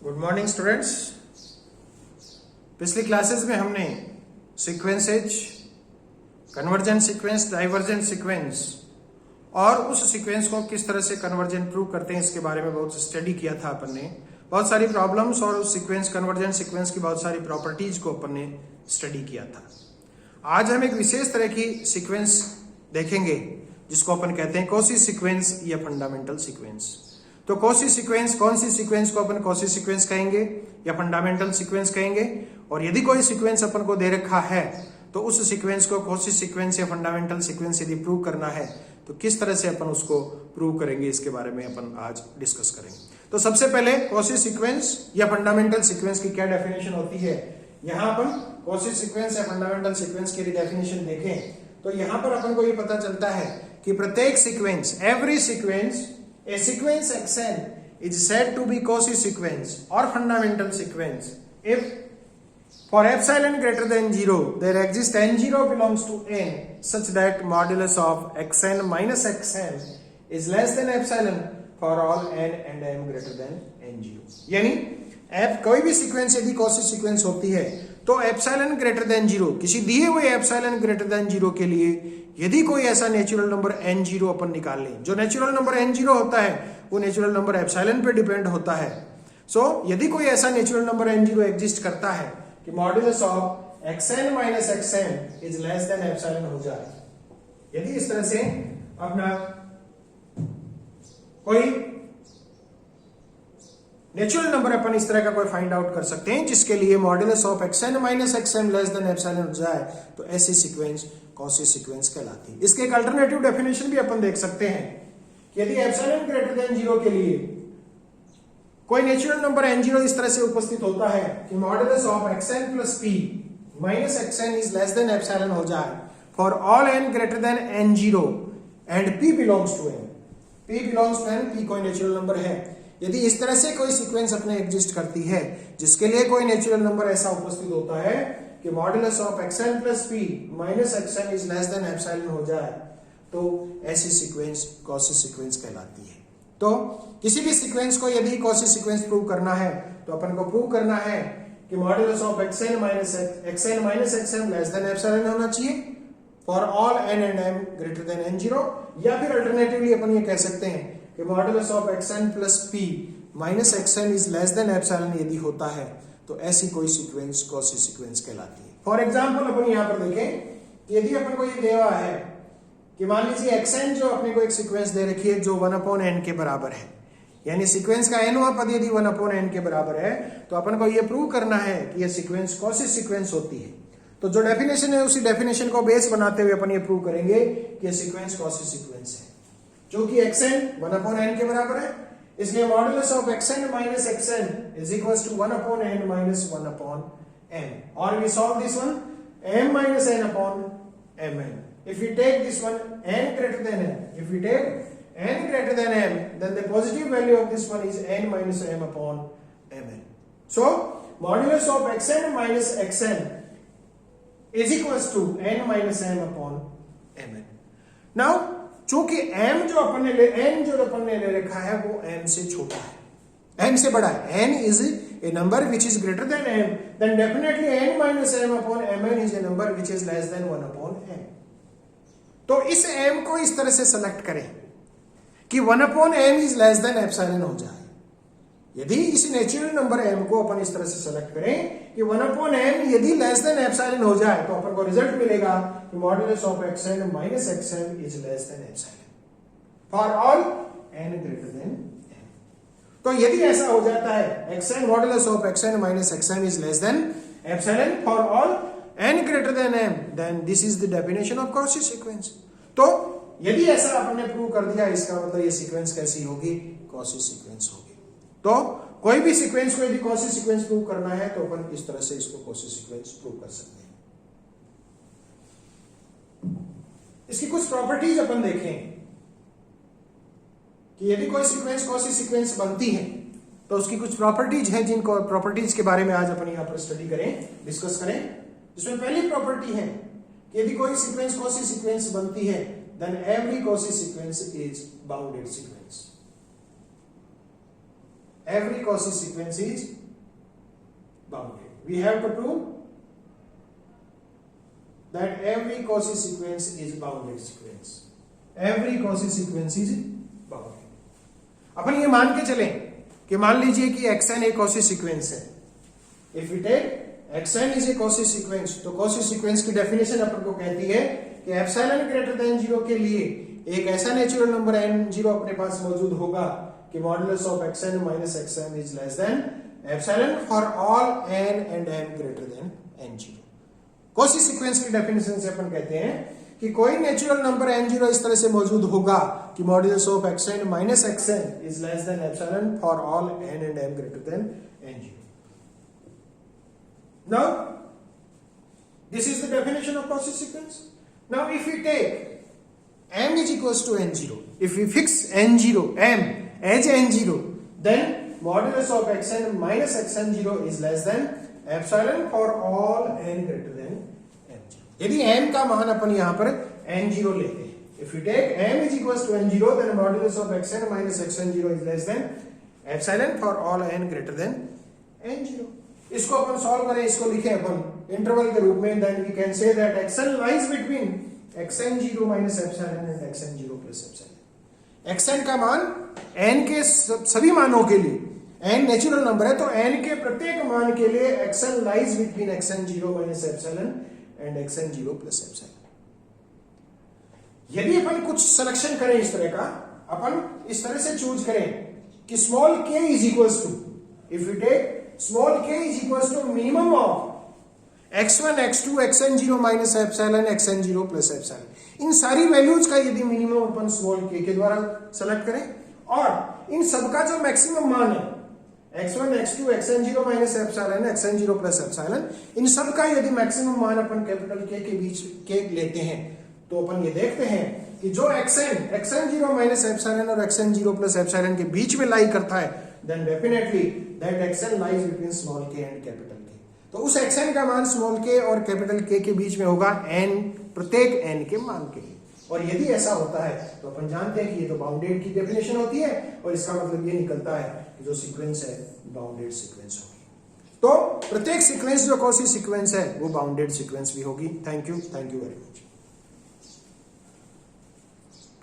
Good morning students. पिछली classes में हमने sequences, convergent sequence, divergent sequence और उस सीक्वेंस को किस तरह से कन्वर्जेंट प्रूव करते हैं इसके बारे में बहुत स्टडी किया था। अपन ने बहुत सारी प्रॉब्लम्स और उस सीक्वेंस, कन्वर्जेंट सीक्वेंस की बहुत सारी प्रॉपर्टीज को अपन ने स्टडी किया था। आज हम एक विशेष तरह की सीक्वेंस देखेंगे जिसको अपन कहते हैं कॉची सीक्वेंस या फंडामेंटल सीक्वेंस। तो कॉची सीक्वेंस, कौन सी सीक्वेंस को अपन कॉची सीक्वेंस कहेंगे या फंडामेंटल सीक्वेंस कहेंगे, और यदि कोई सीक्वेंस अपन को दे रखा है तो उस सीक्वेंस को कॉची सीक्वेंस या फंडामेंटल सीक्वेंस यदि प्रूव करना है तो किस तरह से अपन उसको प्रूव करेंगे, इसके बारे में अपन आज डिस्कस करेंगे। तो सबसे पहले कॉची सीक्वेंस या फंडामेंटल सीक्वेंस की क्या डेफिनेशन होती है। यहाँ अपन कॉची सीक्वेंस या फंडामेंटल सीक्वेंस की डेफिनेशन देखें तो यहाँ पर अपन को ये पता चलता है कि प्रत्येक sequence, every sequence, a sequence xn is said to be Cauchy sequence or fundamental sequence if for epsilon greater than 0 there exists n0 belongs to n such that modulus of xn minus xn is less than epsilon for all n and m greater than n0। यानी कोई भी sequence यदि Cauchy sequence होती है तो epsilon greater than 0, किसी दिए हुए एप्सिलॉन ग्रेटर देन 0 के लिए यदि कोई ऐसा नेचुरल नंबर n0 अपन निकाल लें, जो नेचुरल नंबर n0 होता है वो नेचुरल नंबर एप्सिलॉन पे डिपेंड होता है। सो यदि कोई ऐसा नेचुरल नंबर n0 एग्जिस्ट करता है कि modulus of xn minus xn is less than epsilon हो जाए, यदि इस तरह से अपना कोई नेचुरल नंबर अपन इस तरह का कोई फाइंड आउट कर सकते हैं जिसके लिए modulus of xn minus xm less than epsilon हो जाए, तो ऐसी सीक्वेंस कॉची सीक्वेंस कहलाती है। इसके एक अल्टरनेटिव डेफिनेशन भी अपन देख सकते हैं कि यदि एप्सिलॉन ग्रेटर देन 0 के लिए कोई नेचुरल नंबर n0 इस तरह से उपस्थित होता है कि modulus of xn plus p minus xn is less than epsilon हो जाए for all n greater than n0 and p belongs to n, p belongs to n, p कोई नेचुरल नंबर है। यदि इस तरह से कोई सीक्वेंस अपने एग्जिस्ट करती है जिसके लिए कोई नेचुरल नंबर ऐसा उपस्थित होता है कि modulus of xn plus p minus xn is less than epsilon हो जाए, तो ऐसी सीक्वेंस कॉची सीक्वेंस कहलाती है। तो किसी भी सीक्वेंस को यदि कॉची सीक्वेंस प्रूव करना है तो अपन को प्रूव करना है कि modulus of xn minus xm less than epsilon होना चाहिए for all n and m greater than n0, या फिर अल्टरनेटिवली अपन ये कह सकते हैं कि modulus of xn plus p minus xn is less than epsilon यदि होता है तो ऐसी कोई सीक्वेंस कॉची सीक्वेंस कहलाती है। फॉर एग्जांपल अपन यहाँ पर देखें कि यदि अपन को ये दिया है कि मान लीजिए xn जो अपने को एक सीक्वेंस दे रखी है जो 1/n के बराबर है, यानी सीक्वेंस का nवां पद यदि 1/n के बराबर है तो अपन को ये प्रूव करना है कि ये सीक्वेंस कॉची सीक्वेंस होती है। तो जो डेफिनेशन है उसी डेफिनेशन को बेस बनाते हुए अपन ये प्रूव करेंगे कि ये सीक्वेंस कॉची सीक्वेंस है, जो कि xn 1/n के बराबर है। इसलिए modulus of xn minus xn is equals to 1/n minus 1/m, और we solve this one m minus n upon mn. If we take this one n greater than m, if we take n greater than m, then the positive value of this one is n minus m upon mn. So modulus of xn minus xn is equals to n minus m upon mn. Now चूंकि m जो अपन ने n जो अपन ने ले रखा है वो m से छोटा है, m से बड़ा है, n is a number which is greater than m, then definitely n minus m upon mn is a number which is less than 1 upon m. तो इस m को इस तरह से सेलेक्ट करें कि 1 upon m is less than epsilon हो जाए। यदि इस नेचुरल नंबर m को अपन इस तरह से सेलेक्ट करें कि 1 upon m यदि लेस देन एप्सिलॉन हो जाए तो अपन को रिजल्ट मिलेगा कि modulus of xn minus xm is less than epsilon for all n greater than m। तो यदि ऐसा हो जाता है xn modulus of xn minus xm is less than epsilon for all n greater than m, then this is the definition of Cauchy sequence. तो यदि ऐसा अपन ने प्रूव कर दिया, इसका मतलब ये सीक्वेंस कैसी होगी, कॉची सीक्वेंस होगी। तो कोई भी सीक्वेंस को यदि कॉची सीक्वेंस प्रूव करना है तो अपन इस तरह से इसको कॉची सीक्वेंस प्रूव कर सकते हैं। इसकी कुछ प्रॉपर्टीज अपन देखें कि यदि कोई सीक्वेंस कॉची सीक्वेंस बनती है तो उसकी कुछ प्रॉपर्टीज हैं, जिनको प्रॉपर्टीज के बारे में आज अपन यहां पर स्टडी करें, डिस्कस करें। जिसमें पहली प्रॉपर्टी है कि यदि कोई सीक्वेंस कॉची सीक्वेंस बनती है then every Cauchy sequence is bounded sequence. every Cauchy sequence is bounded. We have to prove that every Cauchy sequence is bounded sequence. Every Cauchy sequence is bounded. अपन ये मान के चलें कि मान लीजिए कि xn एक Cauchy sequence है. If we take xn is a Cauchy sequence, तो Cauchy sequence की डेफिनेशन अपन को कहती है कि एप्सिलॉन ग्रेटर देन 0 के लिए एक ऐसा नेचुरल नंबर n0 अपने पास मौजूद होगा कि modulus of xn minus xm is less than epsilon for all n and m greater than n0. Cauchy sequence की डेफिनेशन से अपन कहते हैं कि कोई नेचुरल नंबर n0 इस तरह से मौजूद होगा कि modulus of xn minus xm is less than epsilon for all n and m greater than n0. Now this is the definition of Cauchy sequence. Now if we take m is equals to n0, if we fix n0 m as n0, then modulus of xn minus xn0 is less than epsilon for all n greater than n0. यदि m का मान अपन यहां पर n0 लेते हैं, if we take m is equals to n0, then modulus of xn minus xn0 is less than epsilon for all n greater than n0. इसको अपन solve करें, इसको लिखें अपन इंटरवल के रूप में, then we can say that xn lies between xn0 minus epsilon and xn0 plus epsilon. xn का मान n के सभी मानों के लिए, n नेचुरल नंबर है तो n के प्रत्येक मान के लिए xn lies between xn0 minus epsilon and xn0 plus epsilon. यदि अपन कुछ सिलेक्शन करें इस तरह का, अपन इस तरह से चूज करें कि small k is equals to, if we take small k is equals to minimum of x1 x2 xn0 minus epsilon xn0 plus epsilon, इन सारी वैल्यूज का यदि मिनिमम अपन स्मॉल k के द्वारा सेलेक्ट करें और इन सबका जो मैक्सिमम मान है x1 x2 xn0 minus epsilon xn0 plus epsilon, इन सबका यदि मैक्सिमम मान अपन कैपिटल k के बीच k लेते हैं तो अपन ये देखते हैं कि जो xn0 minus epsilon और xn0 plus epsilon के बीच में लाई करता है, then definitely that xn lies between small k and capital K. तो उस xn का मान स्मॉल k और कैपिटल K के बीच में होगा n, प्रत्येक n के मान के लिए. और यदि ऐसा होता है तो अपन जानते हैं कि ये तो बाउंडेड की डेफिनेशन होती है और इसका मतलब ये निकलता है कि जो सीक्वेंस है बाउंडेड सीक्वेंस होगी. तो प्रत्येक सीक्वेंस जो कौन सी सीक्वेंस है वो बाउंडेड सीक्वेंस भी होगी. Thank you very much.